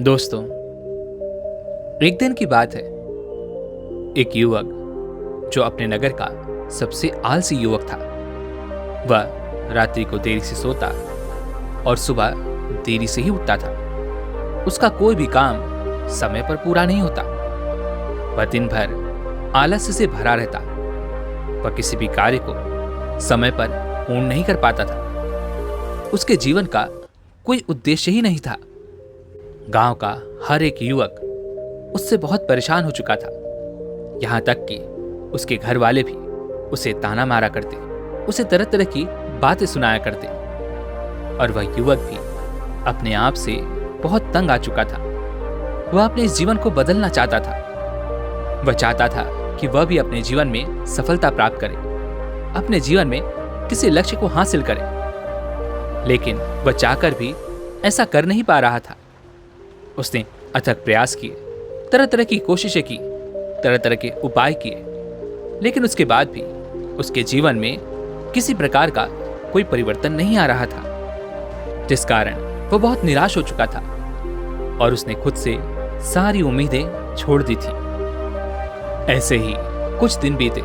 दोस्तों, एक दिन की बात है। एक युवक जो अपने नगर का सबसे आलसी युवक था, वह रात्रि को देरी से सोता और सुबह देरी से ही उठता था। उसका कोई भी काम समय पर पूरा नहीं होता। वह दिन भर आलस्य से भरा रहता। वह किसी भी कार्य को समय पर पूर्ण नहीं कर पाता था। उसके जीवन का कोई उद्देश्य ही नहीं था। गांव का हर एक युवक उससे बहुत परेशान हो चुका था। यहां तक कि उसके घर वाले भी उसे ताना मारा करते, उसे तरह तरह की बातें सुनाया करते। और वह युवक भी अपने आप से बहुत तंग आ चुका था। वह अपने इस जीवन को बदलना चाहता था। वह चाहता था कि वह भी अपने जीवन में सफलता प्राप्त करे, अपने जीवन में किसी लक्ष्य को हासिल करे। लेकिन वह चाहकर भी ऐसा कर नहीं पा रहा था। उसने अथक प्रयास किए, तरह तरह की कोशिशें की, तरह तरह के उपाय किए, लेकिन उसके बाद भी उसके जीवन में किसी प्रकार का कोई परिवर्तन नहीं आ रहा था, जिस कारण वह बहुत निराश हो चुका था और उसने खुद से सारी उम्मीदें छोड़ दी थी। ऐसे ही कुछ दिन बीते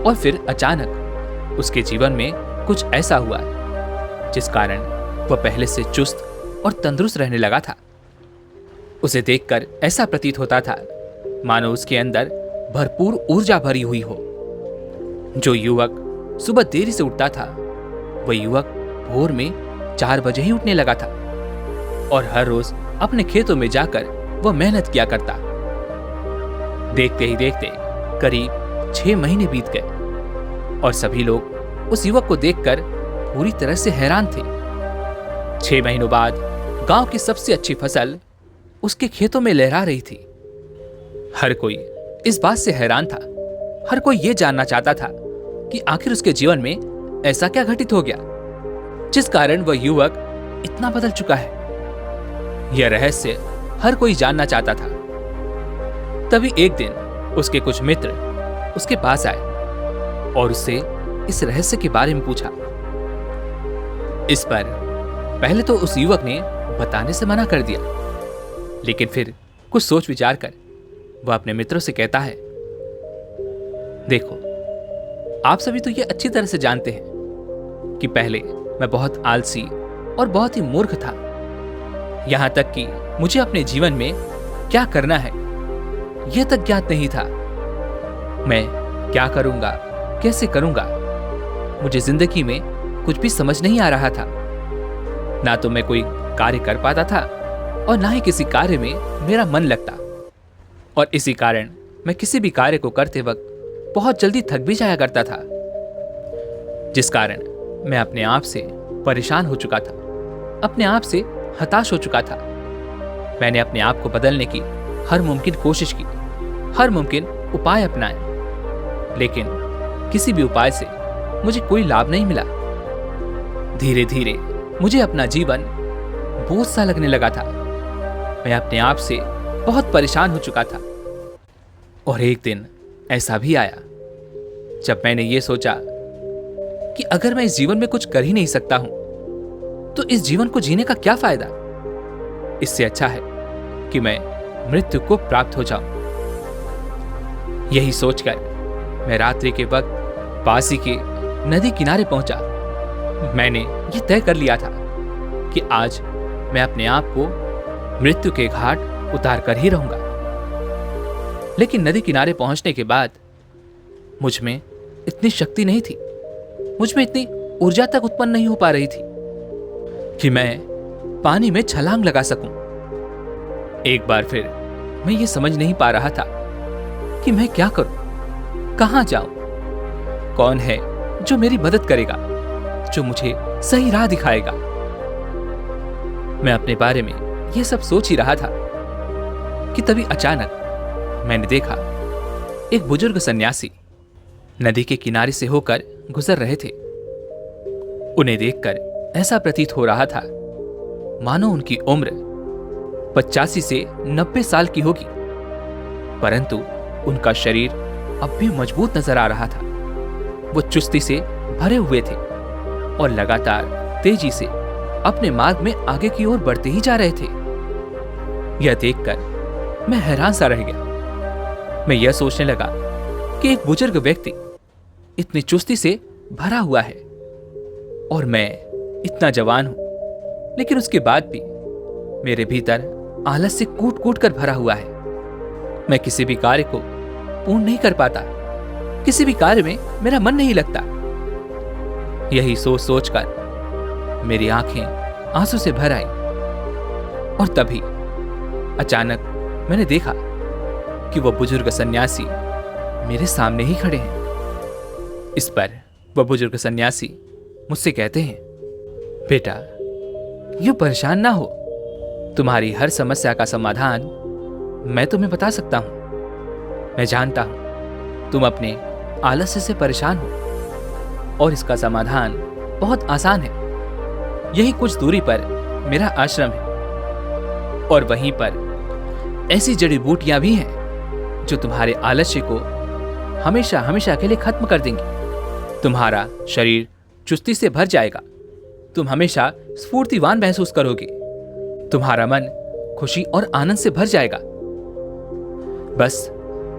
और फिर अचानक उसके जीवन में कुछ ऐसा हुआ जिस कारण वह पहले से चुस्त और तंदुरुस्त रहने लगा था। उसे देखकर ऐसा प्रतीत होता था मानो उसके अंदर भरपूर ऊर्जा भरी हुई हो। जो युवक सुबह देरी से उठता था, वह युवक भोर में 4 बजे ही उठने लगा था और हर रोज अपने खेतों में जाकर वह मेहनत किया करता। देखते ही देखते करीब 6 महीने बीत गए और सभी लोग उस युवक को देखकर पूरी तरह से हैरान थे। 6 महीनों बाद गांव की सबसे अच्छी फसल उसके खेतों में लहरा रही थी। हर कोई इस बात से हैरान था। हर कोई यह जानना चाहता था कि आखिर उसके जीवन में ऐसा क्या घटित हो गया जिस कारण वह युवक इतना बदल चुका है। यह रहस्य हर कोई जानना चाहता था। तभी एक दिन उसके कुछ मित्र उसके पास आए और उससे इस रहस्य के बारे में पूछा। इस पर पहले तो उस युवक ने बताने से मना कर दिया, लेकिन फिर कुछ सोच विचार कर वह अपने मित्रों से कहता है, देखो, आप सभी तो ये अच्छी तरह से जानते हैं कि पहले मैं बहुत आलसी और बहुत ही मूर्ख था। यहां तक कि मुझे अपने जीवन में क्या करना है यह तक ज्ञात नहीं था। मैं क्या करूंगा, कैसे करूंगा, मुझे जिंदगी में कुछ भी समझ नहीं आ रहा था। ना तो मैं कोई कार्य कर पाता था और ना ही किसी कार्य में मेरा मन लगता, और इसी कारण मैं किसी भी कार्य को करते वक्त बहुत जल्दी थक भी जाया करता था, जिस कारण मैं अपने आप से परेशान हो चुका था, अपने आप से हताश हो चुका था। मैंने अपने आप को बदलने की हर मुमकिन कोशिश की, हर मुमकिन उपाय अपनाए, लेकिन किसी भी उपाय से मुझे कोई लाभ नहीं मिला। धीरे धीरे मुझे अपना जीवन बोझ सा लगने लगा था। मैं अपने आप से बहुत परेशान हो चुका था। और एक दिन ऐसा भी आया जब मैंने ये सोचा कि अगर मैं इस जीवन में कुछ कर ही नहीं सकता हूं, तो इस जीवन को जीने का क्या फायदा। इससे अच्छा है कि मैं मृत्यु को प्राप्त हो जाऊं। यही सोचकर मैं रात्रि के वक्त पास ही के नदी किनारे पहुंचा। मैंने ये तय कर लिया था कि आज मैं अपने आप को मृत्यु के घाट उतार कर ही रहूंगा। लेकिन नदी किनारे पहुंचने के बाद मुझ में इतनी शक्ति नहीं थी, मुझ में इतनी ऊर्जा तक उत्पन्न नहीं हो पा रही थी कि मैं पानी में छलांग लगा सकूं। एक बार फिर मैं ये समझ नहीं पा रहा था कि मैं क्या करूं, कहां जाऊं, कौन है जो मेरी मदद करेगा, जो मुझे सही राह दिखाएगा। मैं अपने बारे में यह सब सोच ही रहा था कि तभी अचानक मैंने देखा एक बुजुर्ग सन्यासी नदी के किनारे से होकर गुजर रहे थे। उन्हें देखकर ऐसा प्रतीत हो रहा था मानो उनकी उम्र 85 से 90 साल की होगी, परंतु उनका शरीर अब भी मजबूत नजर आ रहा था। वो चुस्ती से भरे हुए थे और लगातार तेजी से अपने मार्ग में आगे की ओर बढ़ते ही जा रहे थे। यह देखकर मैं हैरान सा रह गया। मैं यह सोचने लगा कि एक बुजुर्ग व्यक्ति इतनी चुस्ती से भरा हुआ है और मैं इतना जवान हूं, लेकिन उसके बाद भी मेरे भीतर आलस से कूट कूट कर भरा हुआ है। मैं किसी भी कार्य को पूर्ण नहीं कर पाता, किसी भी कार्य में मेरा मन नहीं लगता। यही सोच सोचकर मेरी आंखें आंसू से भर आई और तभी अचानक मैंने देखा कि वह बुजुर्ग सन्यासी मेरे सामने ही खड़े हैं। इस पर वह बुजुर्ग सन्यासी मुझसे कहते हैं, बेटा यूं परेशान ना हो, तुम्हारी हर समस्या का समाधान मैं तुम्हें बता सकता हूं। मैं जानता हूं तुम अपने आलस्य से परेशान हो और इसका समाधान बहुत आसान है। यही कुछ दूरी पर मेरा आश्रम है और वहीं पर ऐसी जड़ी बूटियां भी हैं जो तुम्हारे आलस्य को हमेशा हमेशा के लिए खत्म कर देंगी। तुम्हारा शरीर चुस्ती से भर जाएगा, तुम हमेशा स्फूर्तिवान महसूस करोगे, तुम्हारा मन खुशी और आनंद से भर जाएगा। बस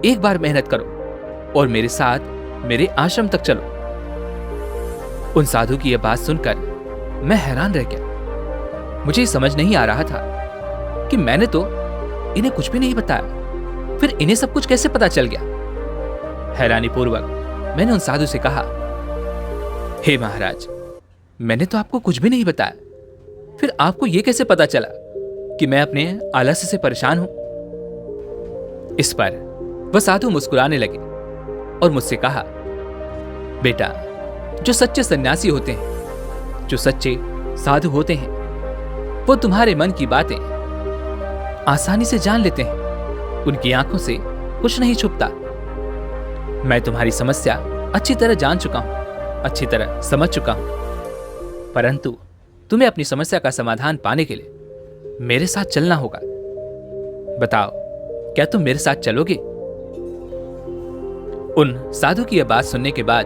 एक बार मेहनत करो और मेरे साथ मेरे आश्रम तक चलो। उन साधु की यह बात सुनकर मैं हैरान रह गया। मुझे समझ नहीं आ रहा था कि मैंने तो इन्हें कुछ भी नहीं बताया, फिर इन्हें सब कुछ कैसे पता चल गया। हैरानी पूर्वक मैंने उन साधु से कहा, हे महाराज, मैंने तो आपको कुछ भी नहीं बताया, फिर आपको यह कैसे पता चला कि मैं अपने आलस्य से परेशान हूं। इस पर वह साधु मुस्कुराने लगे और मुझसे कहा, बेटा, जो सच्चे सन्यासी होते हैं, जो सच्चे साधु होते हैं, वो तुम्हारे मन की बातें आसानी से जान लेते हैं। उनकी आंखों से कुछ नहीं छुपता। मैं तुम्हारी समस्या अच्छी तरह जान चुका हूं, अच्छी तरह समझ चुका हूं, परंतु तुम्हें अपनी समस्या का समाधान पाने के लिए मेरे साथ चलना होगा। बताओ, क्या तुम मेरे साथ चलोगे? उन साधु की यह बात सुनने के बाद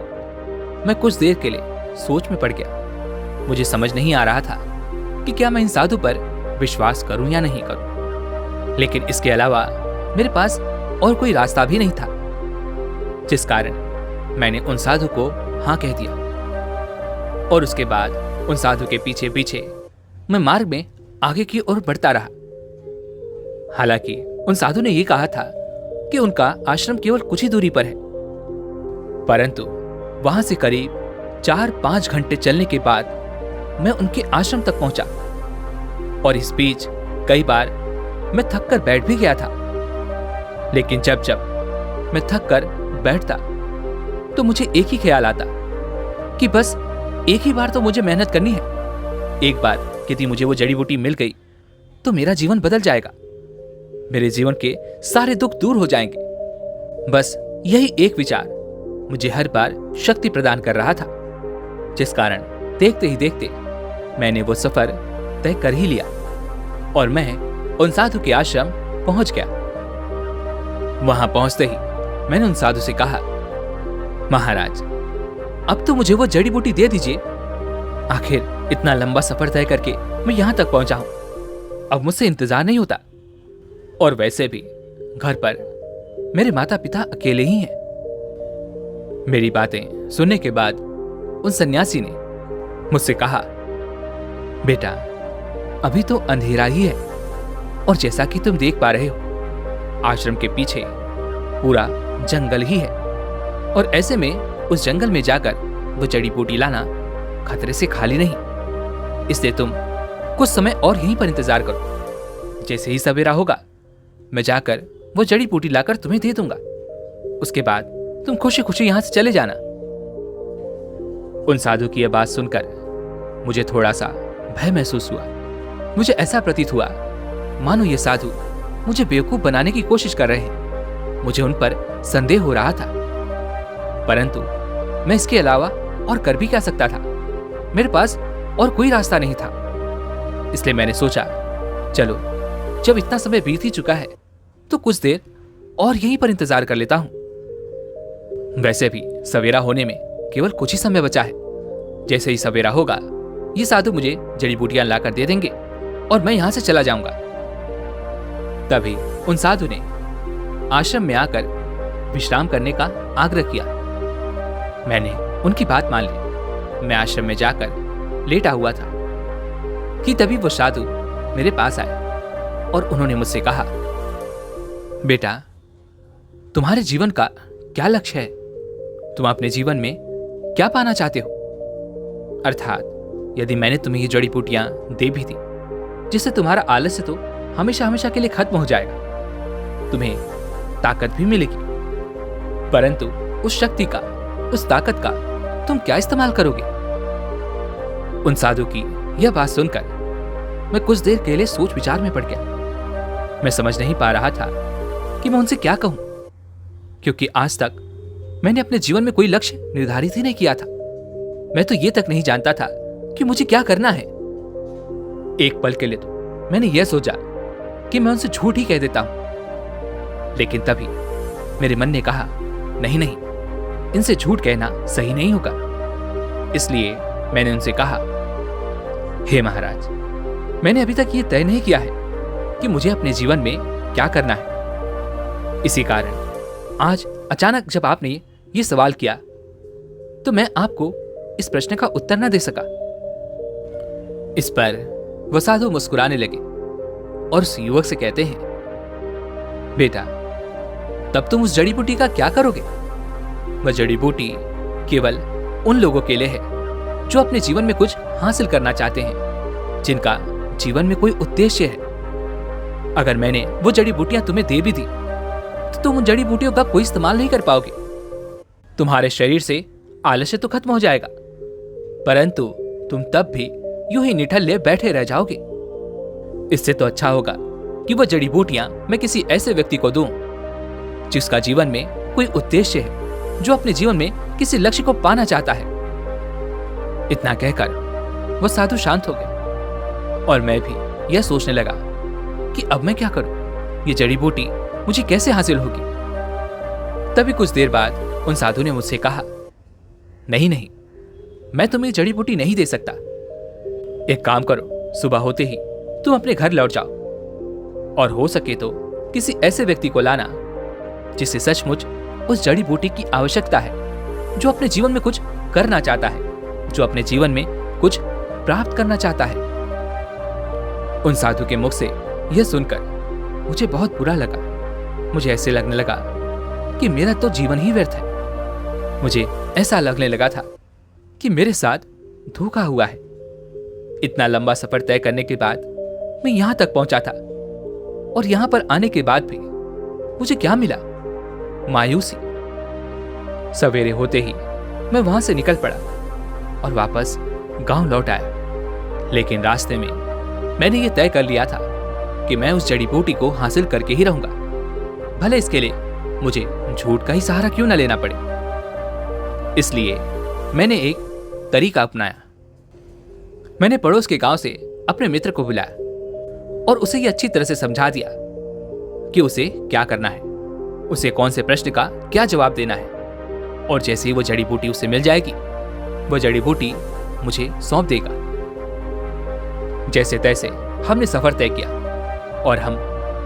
मैं कुछ देर के लिए सोच में पड़ गया। मुझे समझ नहीं आ रहा था कि क्या मैं इन साधु पर विश्वास करूं या नहीं करूं, लेकिन इसके अलावा मेरे पास और कोई रास्ता भी नहीं था, जिस कारण मैंने उन साधु को हां कह दिया। और उसके बाद उन साधु के पीछे पीछे मैं मार्ग में आगे की ओर बढ़ता रहा। हालांकि उन साधु ने यह कहा था कि उनका आश्रम केवल कुछ ही दूरी पर है, परंतु वहां से करीब 4-5 घंटे चलने के बाद मैं उनके आश्रम तक पहुंचा और इस बीच कई बार मैं थक कर बैठ भी गया था। लेकिन जब जब मैं थक कर बैठता तो मुझे एक ही ख्याल आता कि बस एक ही बार तो मुझे मेहनत करनी है। एक बार यदि मुझे वो जड़ी बूटी मिल गई तो मेरा जीवन बदल जाएगा, मेरे जीवन के सारे दुख दूर हो जाएंगे। बस यही एक विचार मुझे हर बार शक्ति प्रदान कर रहा था, जिस कारण देखते ही देखते मैंने वो सफर तय कर ही लिया और मैं उन साधु के आश्रम पहुंच गया। वहां पहुंचते ही मैंने उन साधु से कहा, महाराज, अब तो मुझे वो जड़ी बूटी दे दीजिए। आखिर इतना लंबा सफर तय करके मैं यहां तक पहुंचा हूं, अब मुझसे इंतजार नहीं होता। और वैसे भी घर पर मेरे माता पिता अकेले ही हैं। मेरी बातें सुनने के बाद उन सन्यासी ने मुझसे कहा, बेटा, अभी तो अंधेरा ही है और जैसा कि तुम देख पा रहे हो, आश्रम के पीछे पूरा जंगल ही है और ऐसे में उस जंगल में जाकर वो जड़ी बूटी लाना खतरे से खाली नहीं। इसलिए तुम कुछ समय और यहीं पर इंतजार करो। जैसे ही सवेरा होगा मैं जाकर वो जड़ी बूटी लाकर तुम्हें दे दूंगा। उसके बाद तुम खुशी खुशी यहां से चले जाना। उन साधु की यह बात सुनकर मुझे थोड़ा सा भय महसूस हुआ। मुझे ऐसा प्रतीत हुआ मानो ये साधु मुझे बेवकूफ बनाने की कोशिश कर रहे हैं। मुझे उन पर संदेह हो रहा था, परंतु मैं इसके अलावा और कर भी क्या सकता था। मेरे पास और कोई रास्ता नहीं था। इसलिए मैंने सोचा, चलो जब इतना समय बीत ही चुका है तो कुछ देर और यहीं पर इंतजार कर लेता हूं। वैसे भी सवेरा होने में केवल कुछ ही समय बचा है। जैसे ही सवेरा होगा ये साधु मुझे जड़ी बूटियां लाकर दे देंगे और मैं यहां से चला जाऊंगा। तभी उन साधु ने आश्रम में आकर विश्राम करने का आग्रह किया। मैंने उनकी बात मान ली। मैं आश्रम में जाकर लेटा हुआ था कि तभी वो साधु मेरे पास आए और उन्होंने मुझसे कहा, बेटा, तुम्हारे जीवन का क्या लक्ष्य है? तुम अपने जीवन में क्या पाना चाहते हो? अर्थात यदि मैंने तुम्हें ये जड़ी बूटियां दे भी दी, जिससे तुम्हारा आलस्य तो हमेशा हमेशा के लिए खत्म हो जाएगा, तुम्हें ताकत भी मिलेगी, परंतु उस शक्ति का, उस ताकत का तुम क्या इस्तेमाल करोगे? उन साधु की यह बात सुनकर मैं कुछ देर के लिए सोच विचार में पड़ गया। मैं समझ नहीं पा रहा था कि मैं उनसे क्या कहूं, क्योंकि आज तक मैंने अपने जीवन में कोई लक्ष्य निर्धारित ही नहीं किया था। मैं तो यह तक नहीं जानता था कि मुझे क्या करना है। एक पल के लिए तो मैंने यह सोचा कि मैं उनसे झूठ ही कह देता हूं, लेकिन तभी मेरे मन ने कहा, नहीं नहीं, इनसे झूठ कहना सही नहीं होगा। इसलिए मैंने उनसे कहा, हे महाराज, मैंने अभी तक ये तय नहीं किया है कि मुझे अपने जीवन में क्या करना है। इसी कारण आज अचानक जब आपने ये सवाल किया तो मैं आपको इस प्रश्न का उत्तर न दे सका। इस पर वह साधु मुस्कुराने लगे और उस युवक से कहते हैं, बेटा, तब तुम उस जड़ी बूटी का क्या करोगे? वह जड़ी बूटी केवल उन लोगों के लिए है जो अपने जीवन में कुछ हासिल करना चाहते हैं, जिनका जीवन में कोई उद्देश्य है। अगर मैंने वो जड़ी बूटियां तुम्हें दे भी दी तो तुम उन जड़ी बूटियों का कोई इस्तेमाल नहीं कर पाओगे। तुम्हारे शरीर से आलस्य तो खत्म हो जाएगा, परंतु तुम तब भी यूं ही निठल्ले बैठे रह जाओगे। इससे तो अच्छा होगा कि वह जड़ी बूटियां मैं किसी ऐसे व्यक्ति को दूं जिसका जीवन में कोई उद्देश्य है, जो अपने जीवन में किसी लक्ष्य को पाना चाहता है। इतना कहकर वह साधु शांत हो गए और मैं भी यह सोचने लगा कि अब मैं क्या करूं, ये जड़ी बूटी मुझे कैसे हासिल होगी। तभी कुछ देर बाद उन साधु ने मुझसे कहा, नहीं नहीं, मैं तुम्हें जड़ी बूटी नहीं दे सकता। एक काम करो, सुबह होते ही तुम अपने घर लौट जाओ और हो सके तो किसी ऐसे व्यक्ति को लाना जिसे सचमुच उस जड़ी बूटी की आवश्यकता है, जो अपने जीवन में कुछ करना चाहता है, जो अपने जीवन में कुछ प्राप्त करना चाहता है। उन साधु के मुख से यह सुनकर मुझे बहुत बुरा लगा। मुझे ऐसे लगने लगा कि मेरा तो जीवन ही व्यर्थ है। मुझे ऐसा लगने लगा था कि मेरे साथ धोखा हुआ है। इतना लंबा सफर तय करने के बाद मैं यहां तक पहुंचा था और यहां पर आने के बाद भी मुझे क्या मिला? मायूसी। सवेरे होते ही मैं वहां से निकल पड़ा और वापस गांव लौट आया, लेकिन रास्ते में मैंने यह तय कर लिया था कि मैं उस जड़ी बूटी को हासिल करके ही रहूंगा, भले इसके लिए मुझे झूठ का ही सहारा क्यों न लेना पड़े। इसलिए मैंने एक तरीका अपनाया। मैंने पड़ोस के गांव से अपने मित्र को बुलाया और उसे यह अच्छी तरह से समझा दिया कि उसे क्या करना है, उसे कौन से प्रश्न का क्या जवाब देना है, और जैसे ही वो जड़ी बूटी उसे मिल जाएगी, वह जड़ी बूटी मुझे सौंप देगा। जैसे तैसे हमने सफर तय किया और हम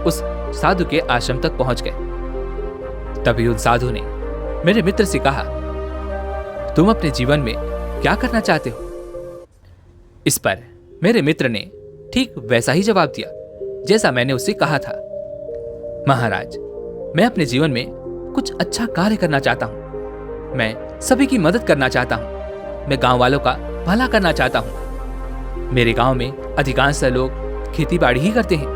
उस साधु के आश्रम तक पहुंच गए। तभी उन साधु ने मेरे मित्र से कहा, तुम अपने जीवन में क्या करना चाहते हो? इस पर मेरे मित्र ने ठीक वैसा ही जवाब दिया जैसा मैंने उससे कहा था। महाराज, मैं अपने जीवन में कुछ अच्छा कार्य करना चाहता हूं। मैं सभी की मदद करना चाहता हूं। मैं गांव वालों का भला करना चाहता हूं। मेरे गांव में अधिकांश लोग खेती बाड़ी ही करते हैं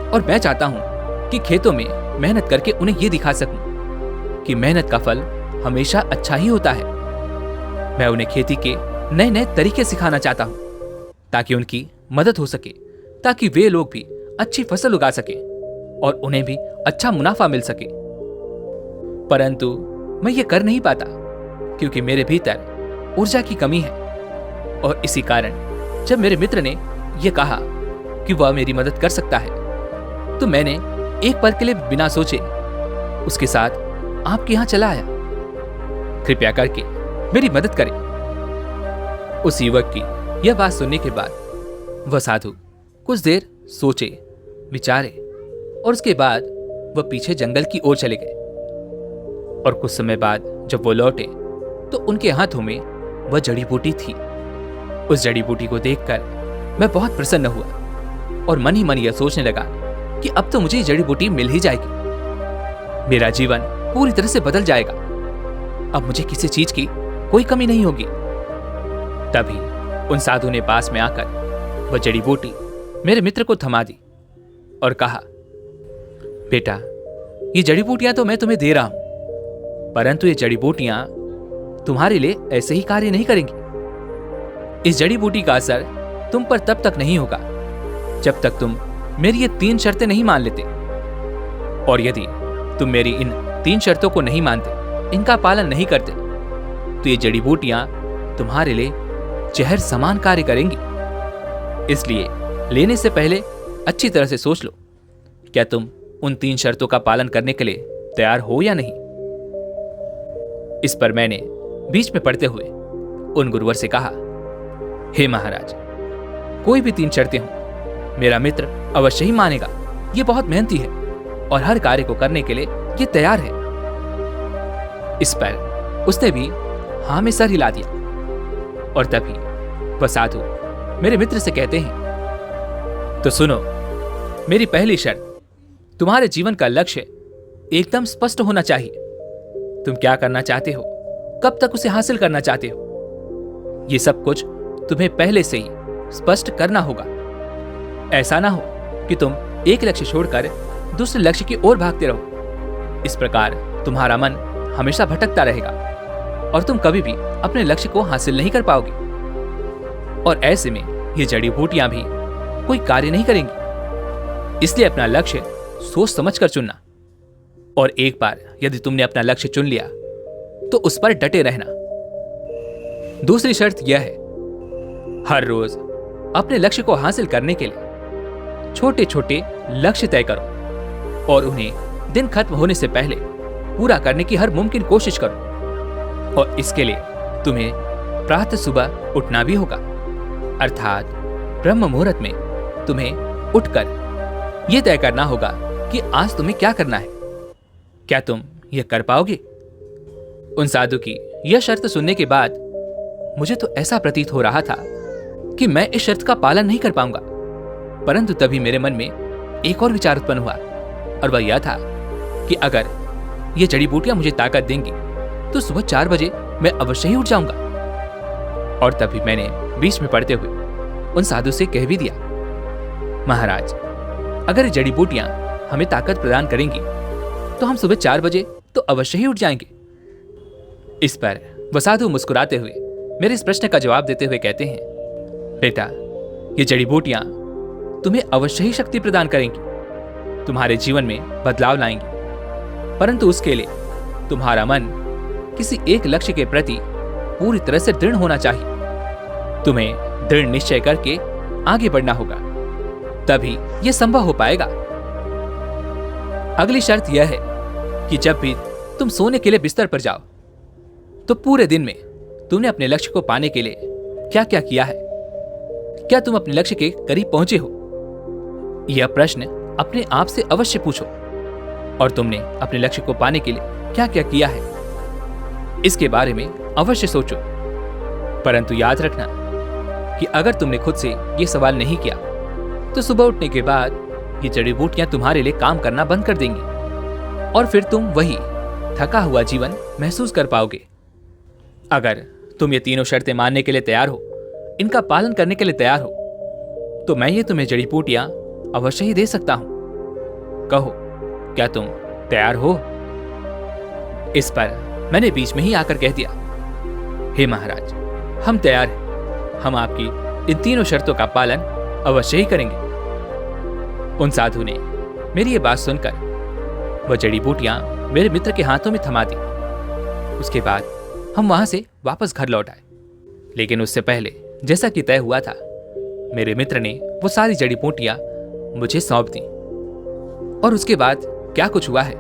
और मैं चाहता हूं कि खेतों में मेहनत करके उन्हें यह दिखा सकूं कि मेहनत का फल हमेशा अच्छा ही होता है। मैं उन्हें खेती के नए नए तरीके सिखाना चाहता हूं ताकि उनकी मदद हो सके, ताकि वे लोग भी अच्छी फसल उगा सके और उन्हें भी अच्छा मुनाफा मिल सके। परंतु मैं ये कर नहीं पाता क्योंकि मेरे भीतर ऊर्जा की कमी है। और इसी कारण जब मेरे मित्र ने यह कहा कि वह मेरी मदद कर सकता है, तो मैंने एक पल के लिए बिना सोचे उसके साथ आपके यहां चला आया। कृपया करके मेरी मदद करें। उस युवक की यह बात सुनने के बाद वह साधु कुछ देर सोचे, विचारे और उसके बाद वह पीछे जंगल की ओर चले गए। और कुछ समय बाद जब वो लौटे तो उनके हाथों में वह जड़ी बूटी थी। उस जड़ी बूटी को देखकर मैं बहुत प्रसन्न हुआ और मन ही मन यह सोचने लगा कि अब तो मुझे जड़ी बूटी मिल ही जाएगी, मेरा जीवन पूरी तरह से बदल जाएगा, अब मुझे किसी चीज की कोई कमी नहीं होगी। तभी उन साधु ने पास में आकर वह जड़ी बूटी मेरे मित्र को थमा दी और कहा, बेटा, ये जड़ी बूटियां तो मैं तुम्हें दे रहा हूं, परंतु ये जड़ी बूटियां तुम्हारे लिए ऐसे ही कार्य नहीं करेंगी। इस जड़ी बूटी का असर तुम पर तब तक नहीं होगा जब तक तुम मेरी ये 3 शर्तें नहीं मान लेते। और यदि तुम मेरी इन 3 शर्तों को नहीं मानते, इनका पालन नहीं करते, तो ये जड़ी बूटियां तुम्हारे लिए जहर समान कार्य करेंगी। इसलिए लेने से पहले अच्छी तरह से सोच लो, क्या तुम उन 3 शर्तों का पालन करने के लिए तैयार हो या नहीं। इस पर मैंने बीच में पड़ते हुए उन गुरुवर से कहा, हे महाराज, कोई भी 3 शर्तें हों, मेरा मित्र अवश्य ही मानेगा। ये बहुत मेहनती है और हर कार्य को करने के लिए ये तैयार है। इस पर उसने भी हाँ में सर हिला दिया। और तभी वह साधु मेरे मित्र से कहते हैं, तो सुनो, मेरी पहली शर्त, तुम्हारे जीवन का लक्ष्य एकदम स्पष्ट होना चाहिए। तुम क्या करना चाहते हो, कब तक उसे हासिल करना चाहते हो, ये सब कुछ तुम्हें पहले से ही स्पष्ट करना होगा। ऐसा ना हो कि तुम एक लक्ष्य छोड़कर दूसरे लक्ष्य की ओर भागते रहो। इस प्रकार तुम्हारा मन हमेशा भटकता रहेगा और तुम कभी भी अपने लक्ष्य को हासिल नहीं कर पाओगे। और ऐसे में ये जड़ी बूटियां भी कोई कार्य नहीं करेंगी। इसलिए अपना लक्ष्य सोच समझ कर चुनना। और एक बार यदि तुमने अपना लक्ष्य चुन लिया तो उस पर डटे रहना। दूसरी शर्त यह है, हर रोज अपने लक्ष्य को हासिल करने के लिए छोटे छोटे लक्ष्य तय करो और उन्हें दिन खत्म होने से पहले पूरा करने की हर मुमकिन कोशिश करो। और इसके लिए तुम्हें प्रातः सुबह उठना भी होगा, अर्थात ब्रह्म मुहूर्त में तुम्हें उठकर यह तय करना होगा कि आज तुम्हें क्या करना है। क्या तुम यह कर पाओगे? उन साधु की यह शर्त सुनने के बाद मुझे तो ऐसा प्रतीत हो रहा था कि मैं इस शर्त का पालन नहीं कर पाऊंगा। परंतु तभी मेरे मन में एक और विचार उत्पन्न हुआ और वह यह था कि अगर ये जड़ी बूटियां मुझे ताकत देंगी तो सुबह 4 बजे मैं अवश्य ही उठ जाऊंगा। और तभी मैंने बीच में पड़ते हुए उन साधु से कह भी दिया, महाराज, अगर ये जड़ी बूटियां हमें ताकत प्रदान करेंगी तो हम सुबह 4 बजे तो अवश्य ही उठ जाएंगे। इस पर वह साधु मुस्कुराते हुए मेरे इस प्रश्न का जवाब देते हुए कहते हैं, बेटा, ये जड़ी बूटियां तुम्हें अवश्य ही शक्ति प्रदान करेंगी, तुम्हारे जीवन में बदलाव लाएंगी, परंतु उसके लिए तुम्हारा मन किसी एक लक्ष्य के प्रति पूरी तरह से दृढ़ होना चाहिए। तुम्हें दृढ़ निश्चय करके आगे बढ़ना होगा, तभी यह संभव हो पाएगा। अगली शर्त यह है कि जब भी तुम सोने के लिए बिस्तर पर जाओ तो पूरे दिन में तुमने अपने लक्ष्य को पाने के लिए क्या क्या किया है, क्या तुम अपने लक्ष्य के करीब पहुंचे हो, यह प्रश्न अपने आप से अवश्य पूछो। और तुमने अपने लक्ष्य को पाने के लिए क्या क्या किया है, इसके बारे में अवश्य सोचो। परंतु याद रखना कि अगर तुमने खुद से यह सवाल नहीं किया तो सुबह उठने के बाद ये जड़ी बूटियां तुम्हारे लिए काम करना बंद कर देंगी और फिर तुम वही थका हुआ जीवन महसूस कर पाओगे। अगर तुम ये तीनों शर्तें मानने के लिए तैयार हो, इनका पालन करने के लिए तैयार हो, तो मैं ये तुम्हें जड़ी बूटियां अवश्य ही दे सकता हूं। कहो, क्या तुम तैयार हो? इस पर मैंने बीच में ही आकर कह दिया, हे महाराज, हम तैयार हैं। हम आपकी इन तीनों शर्तों का पालन अवश्य ही करेंगे। उन साधु ने मेरी ये बात सुनकर वह जड़ी बूटियां मेरे मित्र के हाथों में थमा दी। उसके बाद हम वहां से वापस घर लौट आए। लेकिन उससे पहले, जैसा कि तय हुआ था, मेरे मित्र ने वो सारी जड़ी बूटियां मुझे सौंप दी। और उसके बाद क्या कुछ हुआ है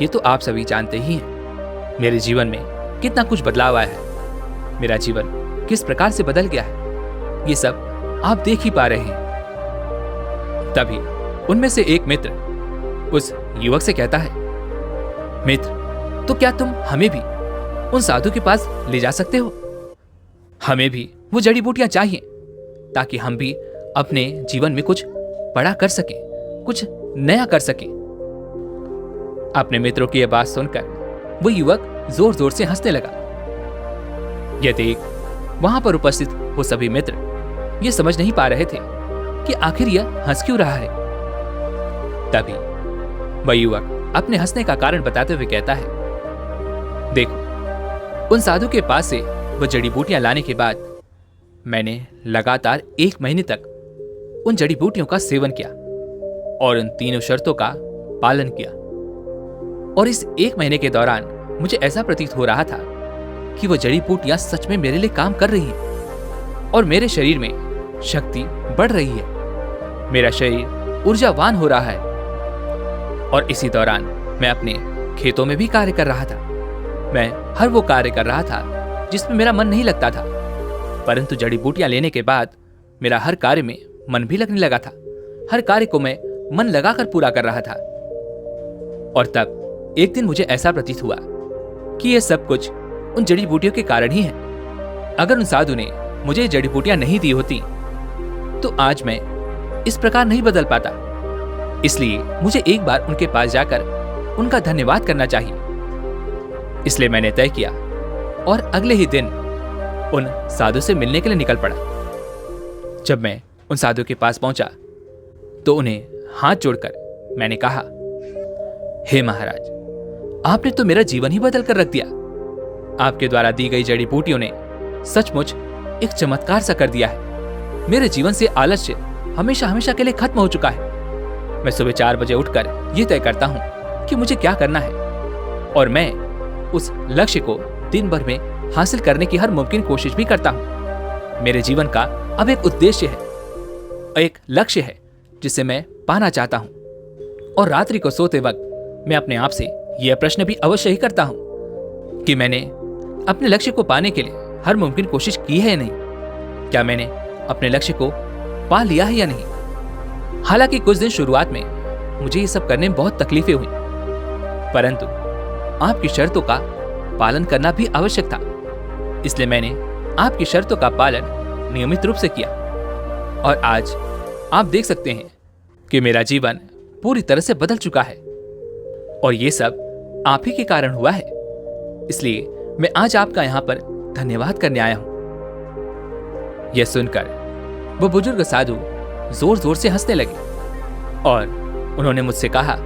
ये तो आप सभी जानते ही हैं। मेरे जीवन में कितना कुछ बदलाव आया है, मेरा जीवन किस प्रकार से बदल गया है, ये सब आप देख ही पा रहे हैं। तभी उनमें से एक मित्र उस युवक से कहता है, मित्र, तो क्या तुम हमें भी उन साधु के पास ले जा सकते हो? हमें भी वो जड़ी बूटियां चाहिए ताकि हम भी अपने जीवन में कुछ बड़ा कर सकें, कुछ नया कर सकें। अपने मित्रों की यह बात सुनकर वो युवक जोर जोर से हंसने लगा। यह देख वहां पर उपस्थित वो सभी मित्र ये समझ नहीं पा रहे थे कि आखिर यह हंस क्यों रहा है। तभी वह युवक अपने हंसने का कारण बताते हुए कहता है, देखो, उन साधु के पास से वो जड़ी बूटियां लाने के बाद मैंने लगातार 1 महीने तक उन जड़ी बूटियों का सेवन किया और उन 3 शर्तों का पालन किया। और इस 1 महीने के दौरान मुझे ऐसा प्रतीत हो रहा था कि वो जड़ी बूटियां सच में मेरे लिए काम कर रही हैं और मेरे शरीर में शक्ति बढ़ रही है। मेरा शरीर ऊर्जावान हो रहा है। और इसी दौरान मैं अपने खेतों में भी कार्य कर रहा था। मैं हर वो कार्य कर रहा था जिसमें मेरा मन नहीं लगता था, परंतु जड़ी बूटियां लेने के बाद मेरा हर कार्य में मन भी लगने लगा था। हर कार्य को मैं मन लगाकर पूरा कर रहा था। और तब एक दिन मुझे ऐसा प्रतीत हुआ कि यह सब कुछ उन जड़ी बूटियों के कारण ही है। अगर उन साधु ने मुझे जड़ी बूटियां नहीं दी होती तो आज मैं इस प्रकार नहीं बदल पाता। इसलिए मुझे एक बार उनके पास जाकर उनका धन्यवाद करना चाहिए। इसलिए मैंने तय किया और अगले ही दिन उन साधु से मिलने के लिए निकल पड़ा। जब मैं उन साधु के पास पहुंचा तो उन्हें हाथ जोड़कर मैंने कहा, हे महाराज, आपने तो मेरा जीवन ही बदल कर रख दिया। आपके द्वारा दी गई जड़ी बूटियों ने सचमुच एक चमत्कार सा कर दिया है। मेरे जीवन से आलस्य हमेशा हमेशा के लिए खत्म हो चुका है। मैं सुबह 4 बजे उठकर यह तय करता हूं कि मुझे क्या करना है और मैं उस लक्ष्य को दिन भर में हासिल करने की हर मुमकिन कोशिश भी करता हूं। मेरे जीवन का अब एक उद्देश्य है, एक लक्ष्य है जिसे मैं पाना चाहता हूं। और रात्रि को सोते वक्त मैं अपने आप से यह प्रश्न भी अवश्य ही करता हूं कि मैंने अपने लक्ष्य को पाने के लिए हर मुमकिन कोशिश की है या नहीं। क्या मैंने अपने लक्ष्य को पा लिया है या नहीं। हालांकि कुछ दिन शुरुआत में मुझे ये सब करने में बहुत तकलीफें हुई, परंतु आपकी शर्तों का पालन करना भी आवश्यक था। इसलिए मैंने आपकी शर्तों का पालन नियमित रूप से किया और आज आप देख सकते हैं कि मेरा जीवन पूरी तरह से बदल चुका है और ये सब आप ही के कारण हुआ है। इसलिए मैं आज आपका यहां पर धन्यवाद करने आया हूं। यह सुनकर वो बुजुर्ग साधु जोर जोर से हंसने लगे और उन्होंने मुझसे कहा,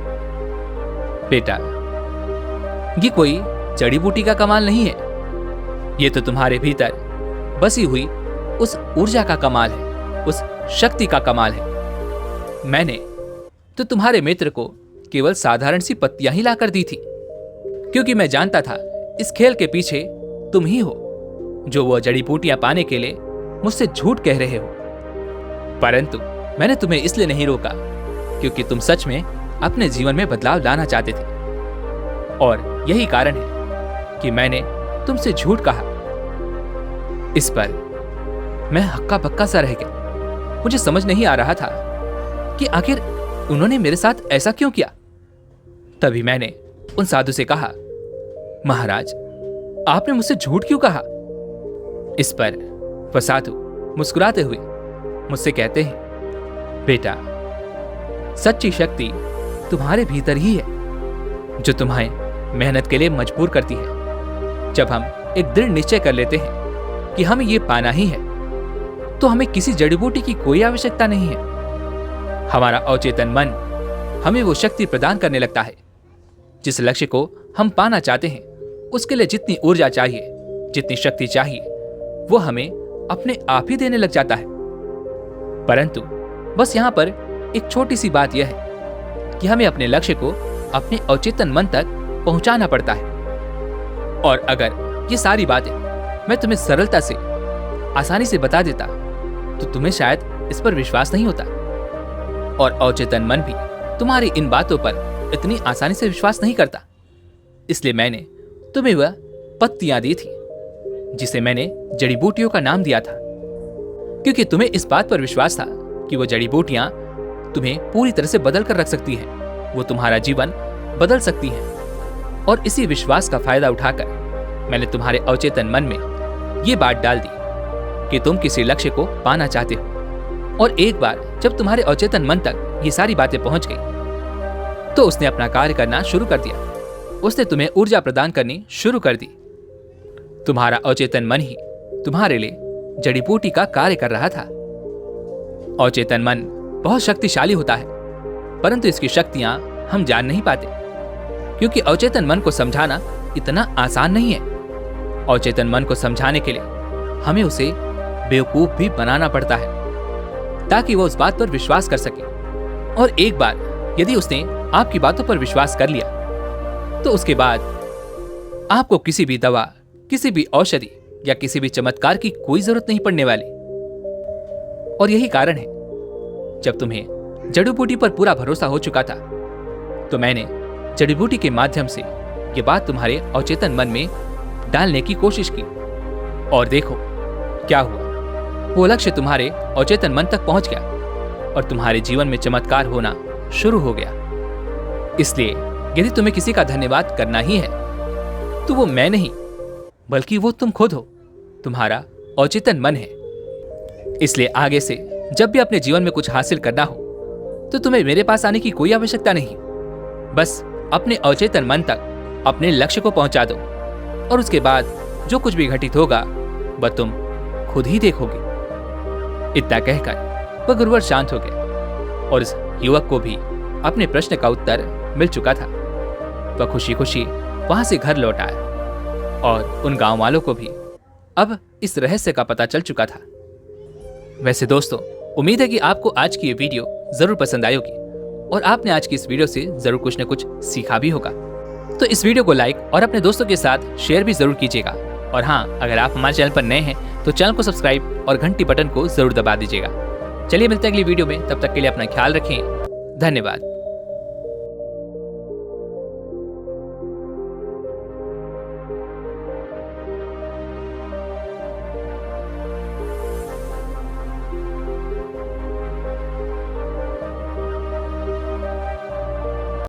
बेटा, ये कोई जड़ी बूटी का कमाल नहीं है। ये तो तुम्हारे भीतर बसी हुई उस ऊर्जा का कमाल है, उस शक्ति का कमाल है। मैंने तो तुम्हारे मित्र को केवल साधारण सी पत्तियां ही लाकर दी थी, क्योंकि मैं जानता था इस खेल के पीछे तुम ही हो जो वो जड़ी बूटियां पाने के लिए मुझसे झूठ कह रहे हो। परंतु मैंने तुम्हें इसलिए नहीं रोका क्योंकि तुम सच में अपने जीवन में बदलाव लाना चाहते थे और यही कारण है कि मैंने तुमसे झूठ कहा। इस पर मैं हक्का बक्का सा रह गया। मुझे समझ नहीं आ रहा था कि आखिर उन्होंने मेरे साथ ऐसा क्यों किया। तभी मैंने उन साधु से कहा, महाराज, आपने मुझसे झूठ क्यों कहा। इस पर वह साधु मुस्कुराते हुए मुझसे कहते हैं, बेटा, सच्ची शक्ति तुम्हारे भीतर ही है जो तुम्हें मेहनत के लिए मजबूर करती है। जब हम एक दृढ़ निश्चय कर लेते हैं कि हमें ये पाना ही है तो हमें किसी जड़ी बूटी की कोई आवश्यकता नहीं है। हमारा अवचेतन मन हमें वो शक्ति प्रदान करने लगता है। जिस लक्ष्य को हम पाना चाहते हैं उसके लिए जितनी ऊर्जा चाहिए, जितनी शक्ति चाहिए, वो हमें अपने आप ही देने लग जाता है। परंतु बस यहाँ पर एक छोटी सी बात यह है कि हमें अपने लक्ष्य को अपने अवचेतन मन तक पहुंचाना पड़ता है। और अगर ये सारी बातें मैं तुम्हें सरलता से, आसानी से बता देता तो तुम्हें शायद इस पर विश्वास नहीं होता और अवचेतन मन भी तुम्हारी इन बातों पर इतनी आसानी से विश्वास नहीं करता। इसलिए मैंने तुम्हें वह पत्तियां दी थी जिसे मैंने जड़ी बूटियों का नाम दिया था, क्योंकि तुम्हें इस बात पर विश्वास था कि वो जड़ी बूटियां तुम्हें पूरी तरह से बदल कर रख सकती हैं वो तुम्हारा जीवन बदल सकती हैं। और इसी विश्वास का फायदा उठाकर मैंने तुम्हारे अवचेतन मन में ये बात डाल दी कि तुम किसी लक्ष्य को पाना चाहते हो। और एक बार जब तुम्हारे अवचेतन मन तक ये सारी बातें पहुंच गई तो उसने अपना कार्य करना शुरू कर दिया। उसने तुम्हें ऊर्जा प्रदान करनी शुरू कर दी। तुम्हारा अवचेतन मन ही तुम्हारे लिए जड़ी बूटी का कार्य कर रहा था। अवचेतन मन बहुत शक्तिशाली होता है, परंतु इसकी शक्तियां हम जान नहीं पाते, क्योंकि अवचेतन मन को समझाना इतना आसान नहीं है। अवचेतन मन को समझाने के लिए हमें उसे बेवकूफ भी बनाना पड़ता है, ताकि वो उस बात पर विश्वास कर सके। और एक बार यदि उसने आपकी बातों पर विश्वास कर लिया तो उसके बाद आपको किसी भी दवा, किसी भी औषधि या किसी भी चमत्कार की कोई जरूरत नहीं पड़ने वाली। और यही कारण है, जब तुम्हें जड़ी बूटी पर पूरा भरोसा हो चुका था तो मैंने जड़ी बूटी के माध्यम से ये बात तुम्हारे अवचेतन मन में डालने की कोशिश की। और देखो क्या हुआ, वो लक्ष्य तुम्हारे अवचेतन मन तक पहुंच गया और तुम्हारे जीवन में चमत्कार होना शुरू हो गया। इसलिए यदि तुम्हें किसी का धन्यवाद करना ही है तो वो मैं नहीं, बल्कि वो तुम खुद हो, तुम्हारा अवचेतन मन है। इसलिए आगे से जब भी अपने जीवन में कुछ हासिल करना हो तो तुम्हें मेरे पास आने की कोई आवश्यकता नहीं। बस अपने अवचेतन मन तक अपने लक्ष्य को पहुंचा दो और उसके बाद जो कुछ भी घटित होगा वह तुम खुद ही देखोगे। इतना कहकर वह गुरुवर शांत हो गया और इस युवक को भी अपने प्रश्न का उत्तर मिल चुका था। वह खुशी खुशी वहां से घर लौट आया और उन गांव वालों को भी अब इस रहस्य का पता चल चुका था। वैसे दोस्तों, उम्मीद है कि आपको आज की ये वीडियो जरूर पसंद आई होगी और आपने आज की इस वीडियो से जरूर कुछ न कुछ सीखा भी होगा। तो इस वीडियो को लाइक और अपने दोस्तों के साथ शेयर भी जरूर कीजिएगा। और हाँ, अगर आप हमारे चैनल पर नए हैं तो चैनल को सब्सक्राइब और घंटी बटन को जरूर दबा दीजिएगा। चलिए मिलते हैं अगली वीडियो में, तब तक के लिए अपना ख्याल रखें। धन्यवाद।